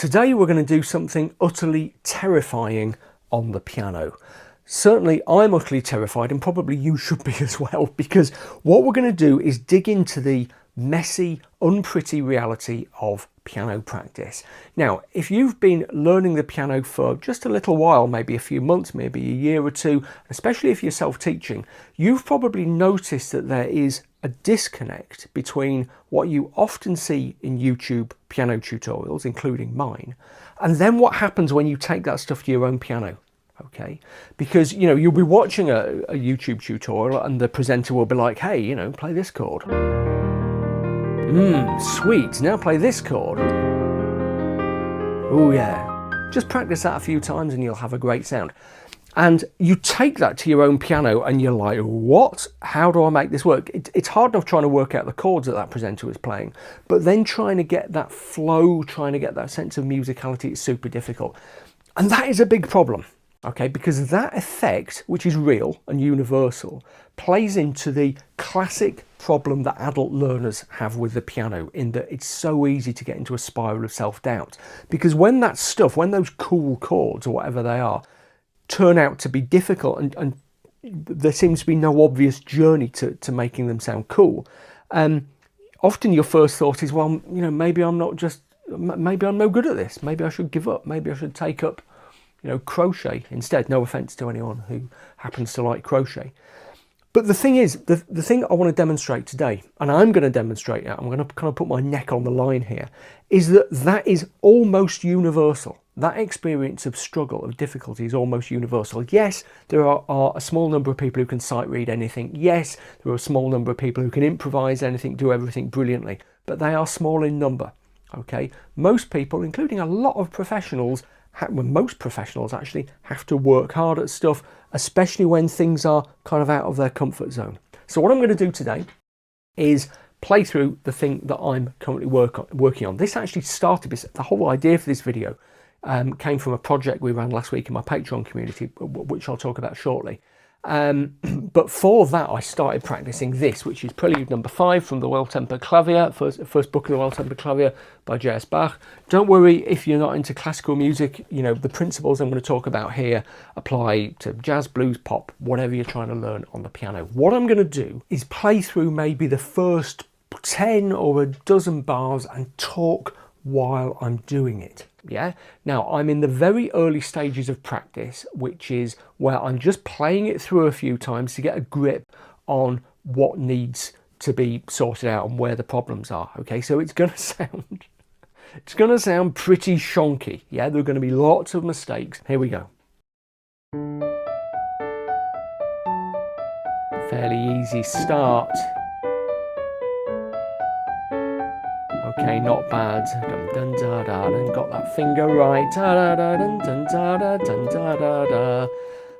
Today we're going to do something utterly terrifying on the piano. Certainly I'm utterly terrified, and probably you should be as well, because what we're going to do is dig into the messy, unpretty reality of piano practice. Now, if you've been learning the piano for just a little while, maybe a few months, maybe a year or two, especially if you're self-teaching, you've probably noticed that there is a disconnect between what you often see in YouTube piano tutorials, including mine, and then what happens when you take that stuff to your own piano. Okay, because you'll be watching a YouTube tutorial and the presenter will be like, hey, play this chord. Sweet, now play this chord. Oh yeah, just practice that a few times and you'll have a great sound. And you take that to your own piano and you're like, what? How do I make this work? It's hard enough trying to work out the chords that presenter is playing, but then trying to get that flow, trying to get that sense of musicality is super difficult. And that is a big problem, okay? Because that effect, which is real and universal, plays into the classic problem that adult learners have with the piano, in that it's so easy to get into a spiral of self-doubt. Because when that stuff, when those cool chords or whatever they are, turn out to be difficult and there seems to be no obvious journey to making them sound cool, often your first thought is, well, maybe I'm no good at this. Maybe I should give up. Maybe I should take up, crochet instead. No offense to anyone who happens to like crochet. But the thing is, the thing I want to demonstrate today, and I'm going to demonstrate it, I'm going to kind of put my neck on the line here, is that is almost universal. That experience of struggle, of difficulty, is almost universal. Yes, there are a small number of people who can sight read anything. Yes, there are a small number of people who can improvise anything, do everything brilliantly, but they are small in number, okay? Most people, including a lot of professionals, most professionals actually, have to work hard at stuff, especially when things are kind of out of their comfort zone. So what I'm going to do today is play through the thing that I'm currently working on. This actually started, the whole idea for this video came from a project we ran last week in my Patreon community, which I'll talk about shortly. But for that, I started practicing this, which is Prelude number 5 from the Well-Tempered Clavier, first book of the Well-Tempered Clavier by J.S. Bach. Don't worry if you're not into classical music. The principles I'm going to talk about here apply to jazz, blues, pop, whatever you're trying to learn on the piano. What I'm going to do is play through maybe the first 10 or a dozen bars and talk while I'm doing it. Yeah. Now I'm in the very early stages of practice, which is where I'm just playing it through a few times to get a grip on what needs to be sorted out and where the problems are. Okay, so it's going to sound pretty shonky. Yeah, there are going to be lots of mistakes. Here we go. Fairly easy start. Okay, not bad. Dun dun da da, and got that finger right. Da da da dun dun da da dun da da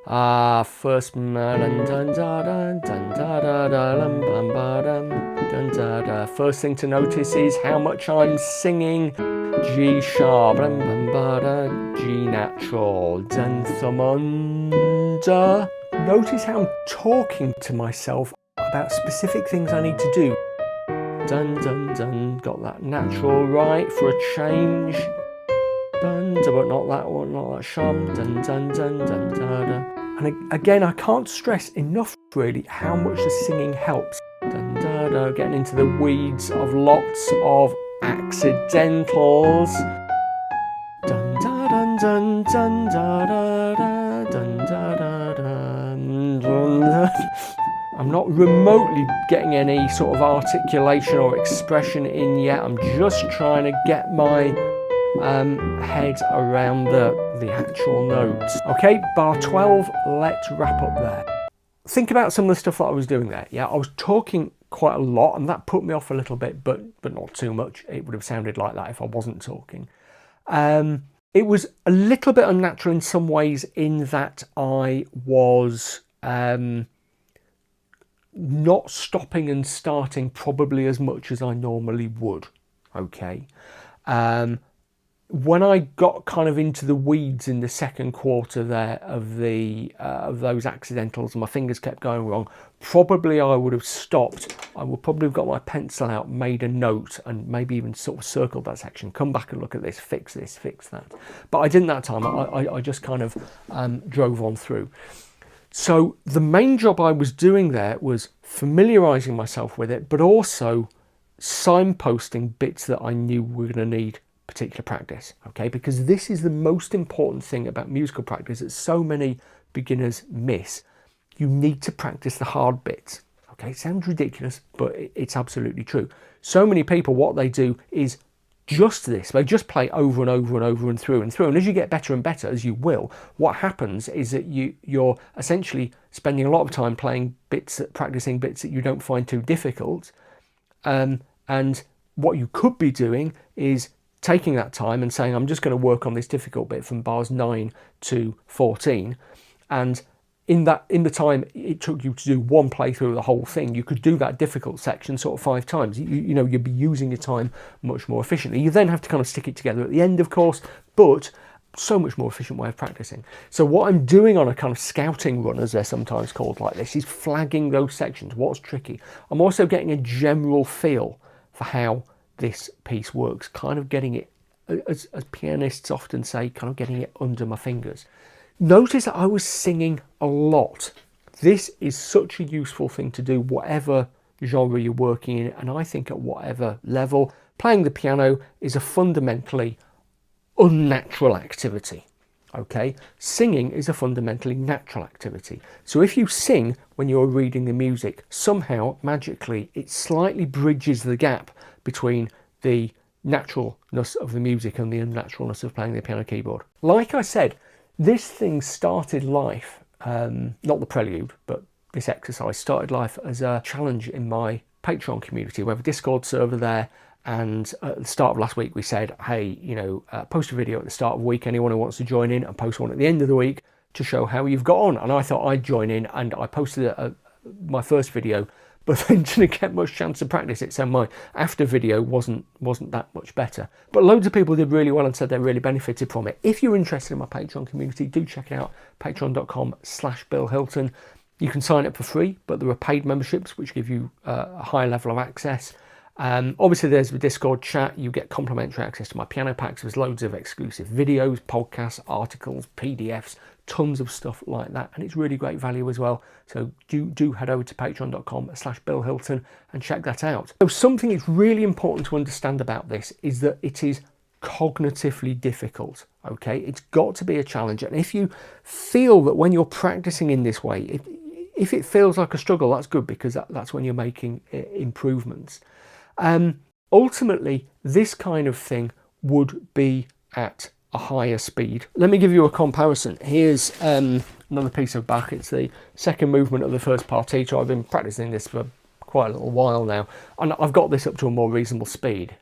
da. First melon dun da da dun da da da dum bum ba dum dun da da. First thing to notice is how much I'm singing. G sharp, bum bum ba da, G natural, dun thumb under. Notice how I'm talking to myself about specific things I need to do. Dun dun dun, got that natural right for a change. Dun dun, but not that one, not that sharp. Dun dun dun dun da da. And again, I can't stress enough really how much the singing helps. Dun da da, getting into the weeds of lots of accidentals. Dun da dun dun dun da da da dun da da dun dun da. I'm not remotely getting any sort of articulation or expression in yet. I'm just trying to get my head around the actual notes. Okay, bar 12, let's wrap up there. Think about some of the stuff that I was doing there. Yeah, I was talking quite a lot and that put me off a little bit, but not too much. It would have sounded like that if I wasn't talking. It was a little bit unnatural in some ways, in that I was not stopping and starting probably as much as I normally would. Okay. when I got kind of into the weeds in the second quarter there of those accidentals and my fingers kept going wrong, probably I would have stopped. I would probably have got my pencil out, made a note, and maybe even sort of circled that section, come back and look at this, fix that. But I didn't that time. I just kind of drove on through. So the main job I was doing there was familiarising myself with it, but also signposting bits that I knew were going to need particular practice, okay? Because this is the most important thing about musical practice that so many beginners miss. You need to practice the hard bits, okay? It sounds ridiculous, but it's absolutely true. So many people, what they do is just this. They just play over and over and over and through and through. And as you get better and better, as you will, what happens is that you're essentially spending a lot of time playing bits, practicing bits that you don't find too difficult. And what you could be doing is taking that time and saying, I'm just going to work on this difficult bit from bars 9 to 14. And in the time it took you to do one playthrough of the whole thing, you could do that difficult section sort of 5 times. You know, you'd be using your time much more efficiently. You then have to kind of stick it together at the end, of course, but so much more efficient way of practicing. So what I'm doing on a kind of scouting run, as they're sometimes called like this, is flagging those sections, what's tricky. I'm also getting a general feel for how this piece works, kind of getting it, as pianists often say, kind of getting it under my fingers. Notice that I was singing a lot. This is such a useful thing to do, whatever genre you're working in, and I think at whatever level. Playing the piano is a fundamentally unnatural activity, okay? Singing is a fundamentally natural activity. So if you sing when you're reading the music, somehow, magically, it slightly bridges the gap between the naturalness of the music and the unnaturalness of playing the piano keyboard. Like I said, this thing started life, not the Prelude, but this exercise started life as a challenge in my Patreon community. We have a Discord server there, and at the start of last week we said, hey, you know, post a video at the start of the week, anyone who wants to join in, and post one at the end of the week to show how you've got on. And I thought I'd join in, and I posted my first video, but then didn't get much chance to practice it, so my after video wasn't that much better. But loads of people did really well and said they really benefited from it. If you're interested in my Patreon community, do check it out, patreon.com/Bill Hilton. You can sign up for free, but there are paid memberships which give you a higher level of access. Obviously there's the Discord chat. You get complimentary access to my piano packs. There's loads of exclusive videos, podcasts, articles, PDFs, tons of stuff like that, and it's really great value as well. So do head over to patreon.com/Bill Hilton and check that out. So something that's really important to understand about this is that it is cognitively difficult, okay? It's got to be a challenge, and if you feel that when you're practicing in this way, if it feels like a struggle, that's good, because that's when you're making improvements. Ultimately, this kind of thing would be at a higher speed. Let me give you a comparison. Here's another piece of Bach. It's the second movement of the first partita. I've been practicing this for quite a little while now, and I've got this up to a more reasonable speed.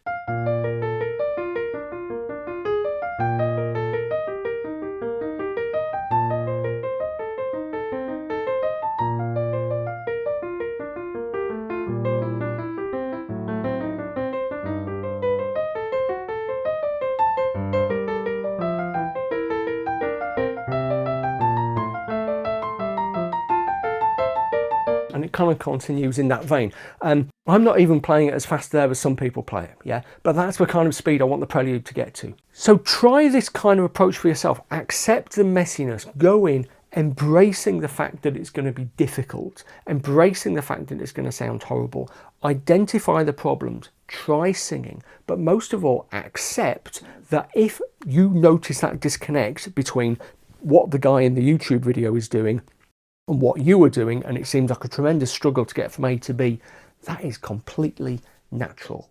And it kind of continues in that vein. I'm not even playing it as fast there as some people play it, yeah? But that's the kind of speed I want the Prelude to get to. So try this kind of approach for yourself. Accept the messiness. Go in embracing the fact that it's going to be difficult, embracing the fact that it's going to sound horrible. Identify the problems. Try singing. But most of all, accept that if you notice that disconnect between what the guy in the YouTube video is doing and what you are doing, and it seems like a tremendous struggle to get from A to B, that is completely natural.